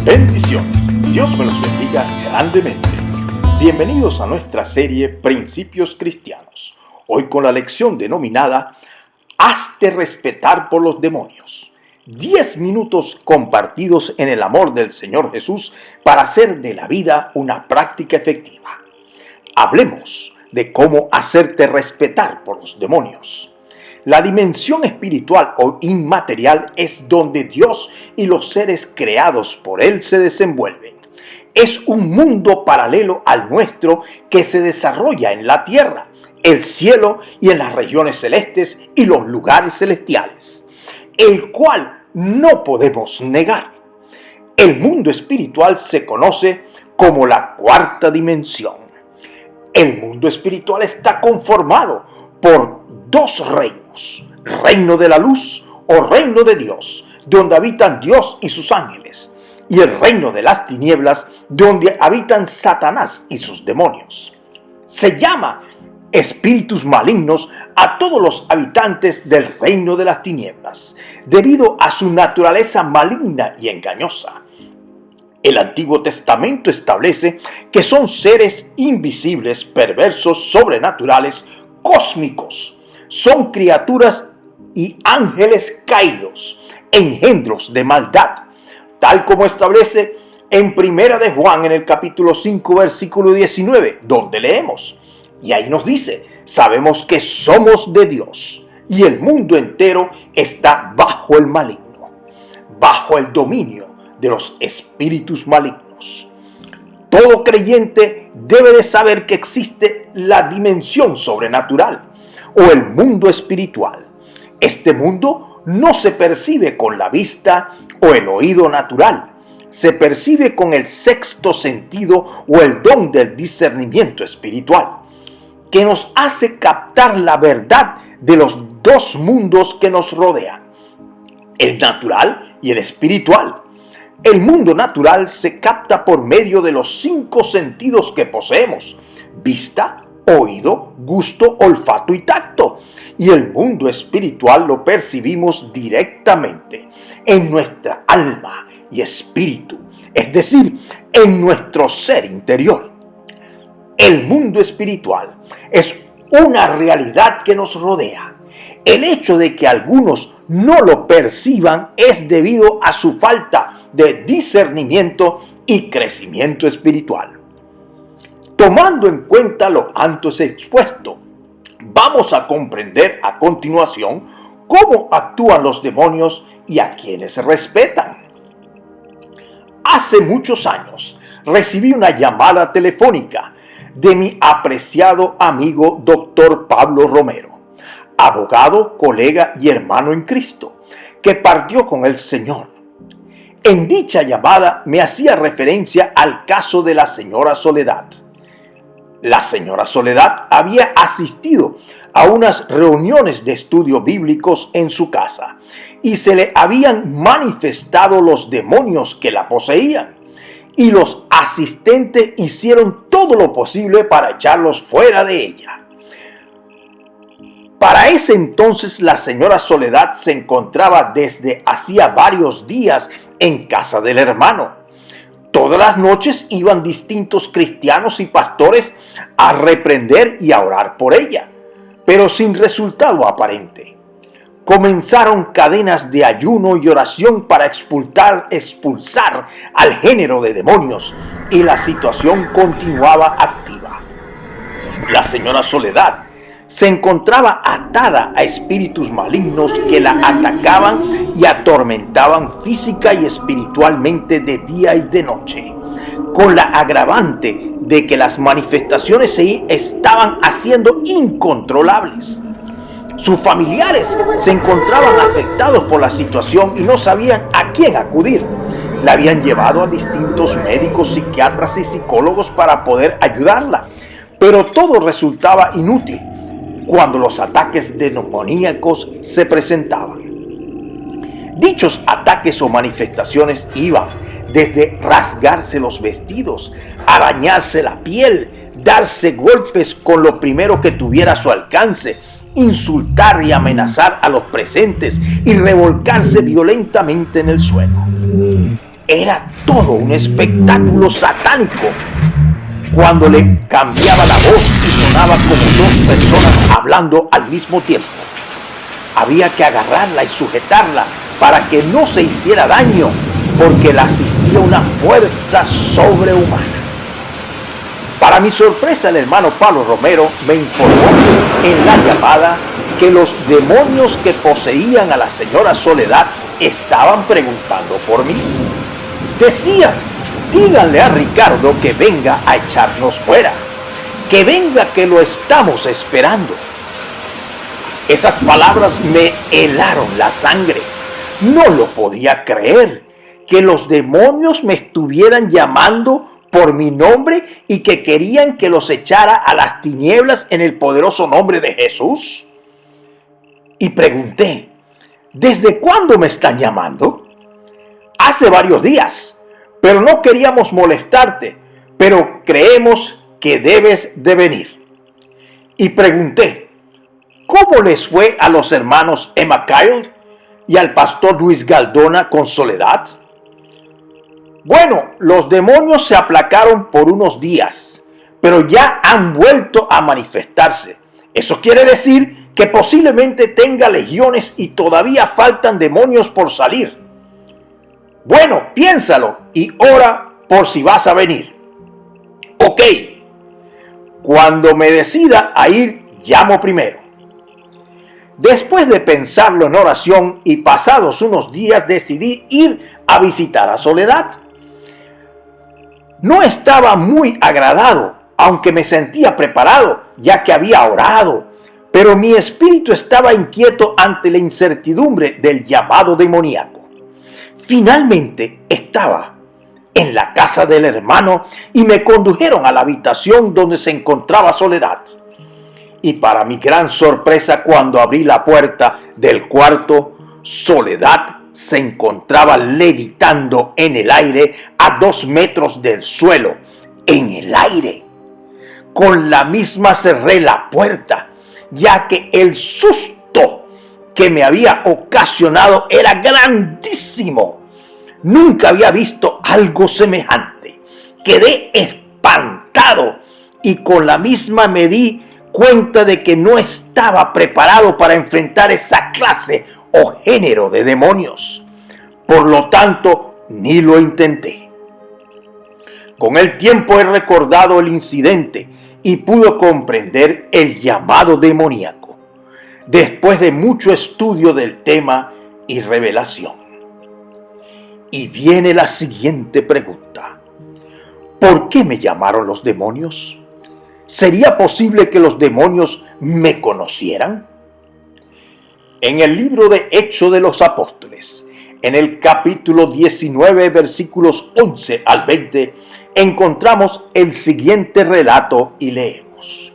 Bendiciones, Dios me los bendiga grandemente. Bienvenidos a nuestra serie Principios Cristianos. Hoy con la lección denominada Hazte respetar por los demonios. 10 minutos compartidos en el amor del Señor Jesús para hacer de la vida una práctica efectiva. Hablemos de cómo hacerte respetar por los demonios. La dimensión espiritual o inmaterial es donde Dios y los seres creados por Él se desenvuelven. Es un mundo paralelo al nuestro que se desarrolla en la tierra, el cielo y en las regiones celestes y los lugares celestiales, el cual no podemos negar. El mundo espiritual se conoce como la cuarta dimensión. El mundo espiritual está conformado por dos reinos: reino de la luz o reino de Dios, donde habitan Dios y sus ángeles, y el reino de las tinieblas, donde habitan Satanás y sus demonios. Se llama espíritus malignos a todos los habitantes del reino de las tinieblas, debido a su naturaleza maligna y engañosa. El Antiguo Testamento establece que son seres invisibles, perversos, sobrenaturales, cósmicos. Son criaturas y ángeles caídos, engendros de maldad, tal como establece en Primera de Juan en el capítulo 5 versículo 19, donde leemos, y ahí nos dice: sabemos que somos de Dios y el mundo entero está bajo el maligno, bajo el dominio de los espíritus malignos. Todo creyente debe de saber que existe la dimensión sobrenatural o el mundo espiritual. Este mundo no se percibe con la vista o el oído natural. Se percibe con el sexto sentido o el don del discernimiento espiritual, que nos hace captar la verdad de los dos mundos que nos rodean, el natural y el espiritual. El mundo natural se capta por medio de los 5 sentidos que poseemos: vista, oído, gusto, olfato y tacto. Y el mundo espiritual lo percibimos directamente en nuestra alma y espíritu, es decir, en nuestro ser interior. El mundo espiritual es una realidad que nos rodea. El hecho de que algunos no lo perciban es debido a su falta de discernimiento y crecimiento espiritual. Tomando en cuenta lo antes expuesto, vamos a comprender a continuación cómo actúan los demonios y a quienes respetan. Hace muchos años recibí una llamada telefónica de mi apreciado amigo Dr. Pablo Romero, abogado, colega y hermano en Cristo, que partió con el Señor. En dicha llamada me hacía referencia al caso de la señora Soledad. La señora Soledad había asistido a unas reuniones de estudio bíblicos en su casa y se le habían manifestado los demonios que la poseían, y los asistentes hicieron todo lo posible para echarlos fuera de ella. Para ese entonces la señora Soledad se encontraba desde hacía varios días en casa del hermano. Todas las noches iban distintos cristianos y pastores a reprender y a orar por ella, pero sin resultado aparente. Comenzaron cadenas de ayuno y oración para expulsar al género de demonios, y la situación continuaba activa. La señora Soledad se encontraba atada a espíritus malignos que la atacaban y atormentaban física y espiritualmente de día y de noche, con la agravante de que las manifestaciones se estaban haciendo incontrolables. Sus familiares se encontraban afectados por la situación y no sabían a quién acudir. La habían llevado a distintos médicos, psiquiatras y psicólogos para poder ayudarla, pero todo resultaba inútil cuando los ataques demoníacos se presentaban. Dichos ataques o manifestaciones iban desde rasgarse los vestidos, arañarse la piel, darse golpes con lo primero que tuviera a su alcance, insultar y amenazar a los presentes y revolcarse violentamente en el suelo. Era todo un espectáculo satánico cuando le cambiaba la voz y sonaba como dos personas hablando al mismo tiempo. Había que agarrarla y sujetarla para que no se hiciera daño, porque la asistía una fuerza sobrehumana. Para mi sorpresa, el hermano Pablo Romero me informó en la llamada que los demonios que poseían a la señora Soledad estaban preguntando por mí. Decían: díganle a Ricardo que venga a echarnos fuera, que venga, que lo estamos esperando. Esas palabras me helaron la sangre. No lo podía creer, que los demonios me estuvieran llamando por mi nombre y que querían que los echara a las tinieblas en el poderoso nombre de Jesús. Y pregunté: ¿desde cuándo me están llamando? Hace varios días, pero no queríamos molestarte, pero creemos que debes de venir. Y pregunté: ¿cómo les fue a los hermanos Emma Kyle y al pastor Luis Galdona con Soledad? Bueno, los demonios se aplacaron por unos días, pero ya han vuelto a manifestarse. Eso quiere decir que posiblemente tenga legiones y todavía faltan demonios por salir. Bueno, piénsalo y ora por si vas a venir. Ok, cuando me decida a ir, llamo primero. Después de pensarlo en oración y pasados unos días, decidí ir a visitar a Soledad. No estaba muy agradado, aunque me sentía preparado, ya que había orado, pero mi espíritu estaba inquieto ante la incertidumbre del llamado demoníaco. Finalmente estaba en la casa del hermano y me condujeron a la habitación donde se encontraba Soledad. Y para mi gran sorpresa, cuando abrí la puerta del cuarto, Soledad se encontraba levitando en el aire a 2 metros del suelo. En el aire. Con la misma cerré la puerta, ya que el susto que me había ocasionado era grandísimo. Nunca había visto algo semejante. Quedé espantado y con la misma me di cuenta de que no estaba preparado para enfrentar esa clase o género de demonios. Por lo tanto, ni lo intenté. Con el tiempo he recordado el incidente y pude comprender el llamado demoníaco, después de mucho estudio del tema y revelación. Y viene la siguiente pregunta: ¿por qué me llamaron los demonios? ¿Sería posible que los demonios me conocieran? En el libro de Hechos de los Apóstoles, en el capítulo 19, versículos 11 al 20, encontramos el siguiente relato y leemos: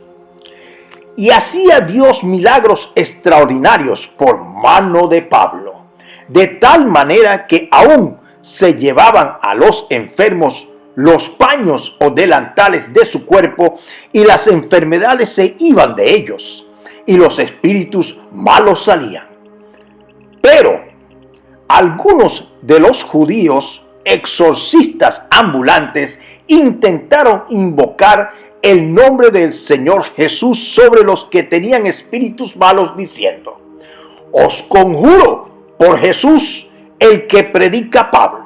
y hacía Dios milagros extraordinarios por mano de Pablo, de tal manera que aún se llevaban a los enfermos los paños o delantales de su cuerpo, y las enfermedades se iban de ellos, y los espíritus malos salían. Pero algunos de los judíos exorcistas ambulantes intentaron invocar el nombre del Señor Jesús sobre los que tenían espíritus malos, diciendo: os conjuro por Jesús, el que predica Pablo.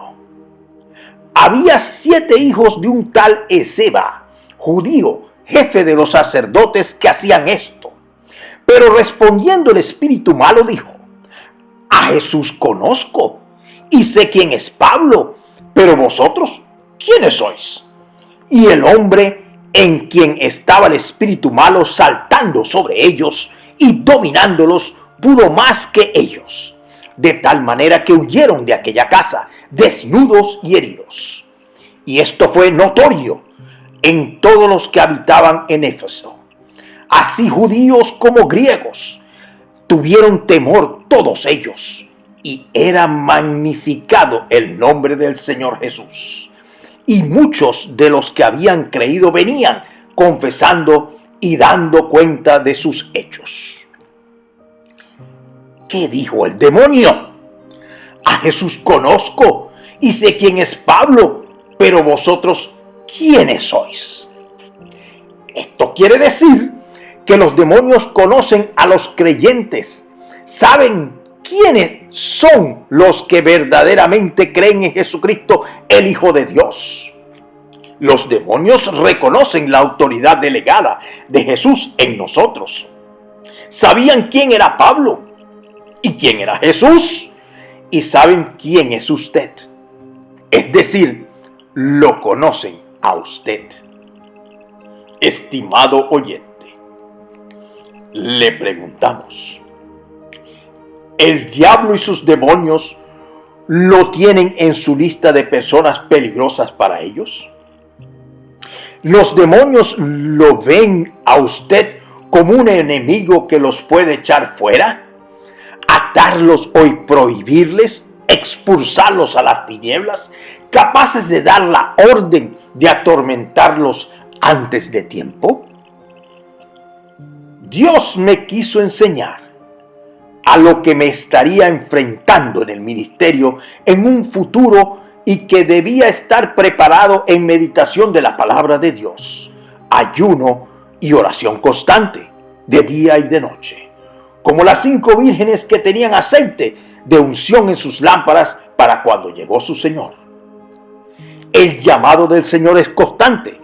Había 7 hijos de un tal Esceva, judío, jefe de los sacerdotes, que hacían esto. Pero respondiendo el espíritu malo dijo: a Jesús conozco y sé quién es Pablo, pero vosotros, ¿quiénes sois? Y el hombre en quien estaba el espíritu malo, saltando sobre ellos y dominándolos, pudo más que ellos, de tal manera que huyeron de aquella casa, desnudos y heridos. Y esto fue notorio en todos los que habitaban en Éfeso. Así judíos como griegos tuvieron temor todos ellos, y era magnificado el nombre del Señor Jesús. Y muchos de los que habían creído venían confesando y dando cuenta de sus hechos. ¿Qué dijo el demonio? A Jesús conozco y sé quién es Pablo, pero vosotros, ¿quiénes sois? Esto quiere decir que los demonios conocen a los creyentes, saben quiénes son los que verdaderamente creen en Jesucristo, el Hijo de Dios. Los demonios reconocen la autoridad delegada de Jesús en nosotros. Sabían quién era Pablo y quién era Jesús, y saben quién es usted. Es decir, lo conocen a usted. Estimado oyente, le preguntamos, ¿el diablo y sus demonios lo tienen en su lista de personas peligrosas para ellos? ¿Los demonios lo ven a usted como un enemigo que los puede echar fuera, atarlos o prohibirles, expulsarlos a las tinieblas, capaces de dar la orden de atormentarlos antes de tiempo? Dios me quiso enseñar a lo que me estaría enfrentando en el ministerio en un futuro y que debía estar preparado en meditación de la palabra de Dios, ayuno y oración constante, de día y de noche, como las 5 vírgenes que tenían aceite de unción en sus lámparas para cuando llegó su Señor. El llamado del Señor es constante,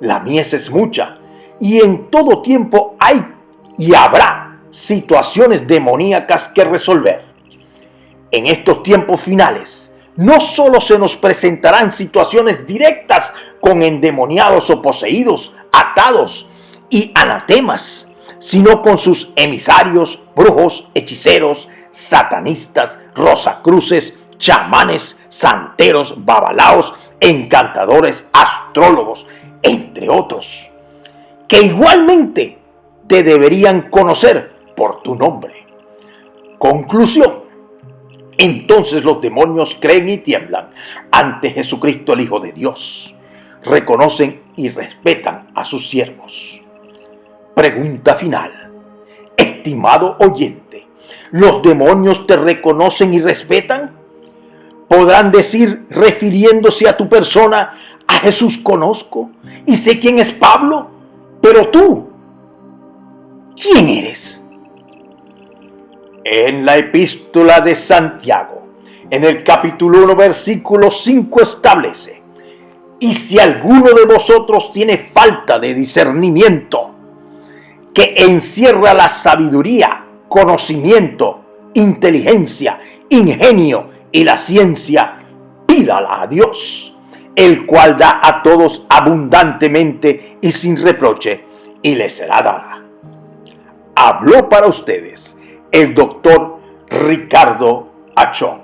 la mies es mucha, y en todo tiempo hay y habrá situaciones demoníacas que resolver. En estos tiempos finales, no solo se nos presentarán situaciones directas con endemoniados o poseídos, atados y anatemas, sino con sus emisarios, brujos, hechiceros, satanistas, rosacruces, chamanes, santeros, babalaos, encantadores, astrólogos, entre otros, que igualmente te deberían conocer por tu nombre. Conclusión. Entonces los demonios creen y tiemblan ante Jesucristo, el Hijo de Dios. Reconocen y respetan a sus siervos. Pregunta final. Estimado oyente, ¿los demonios te reconocen y respetan? ¿Podrán decir, refiriéndose a tu persona, a Jesús conozco y sé quién es Pablo? Pero tú, ¿quién eres? En la epístola de Santiago, en el capítulo 1, versículo 5 establece: y si alguno de vosotros tiene falta de discernimiento, que encierra la sabiduría, conocimiento, inteligencia, ingenio y la ciencia, pídala a Dios, el cual da a todos abundantemente y sin reproche, y le será dada. Habló para ustedes el doctor Ricardo Achón.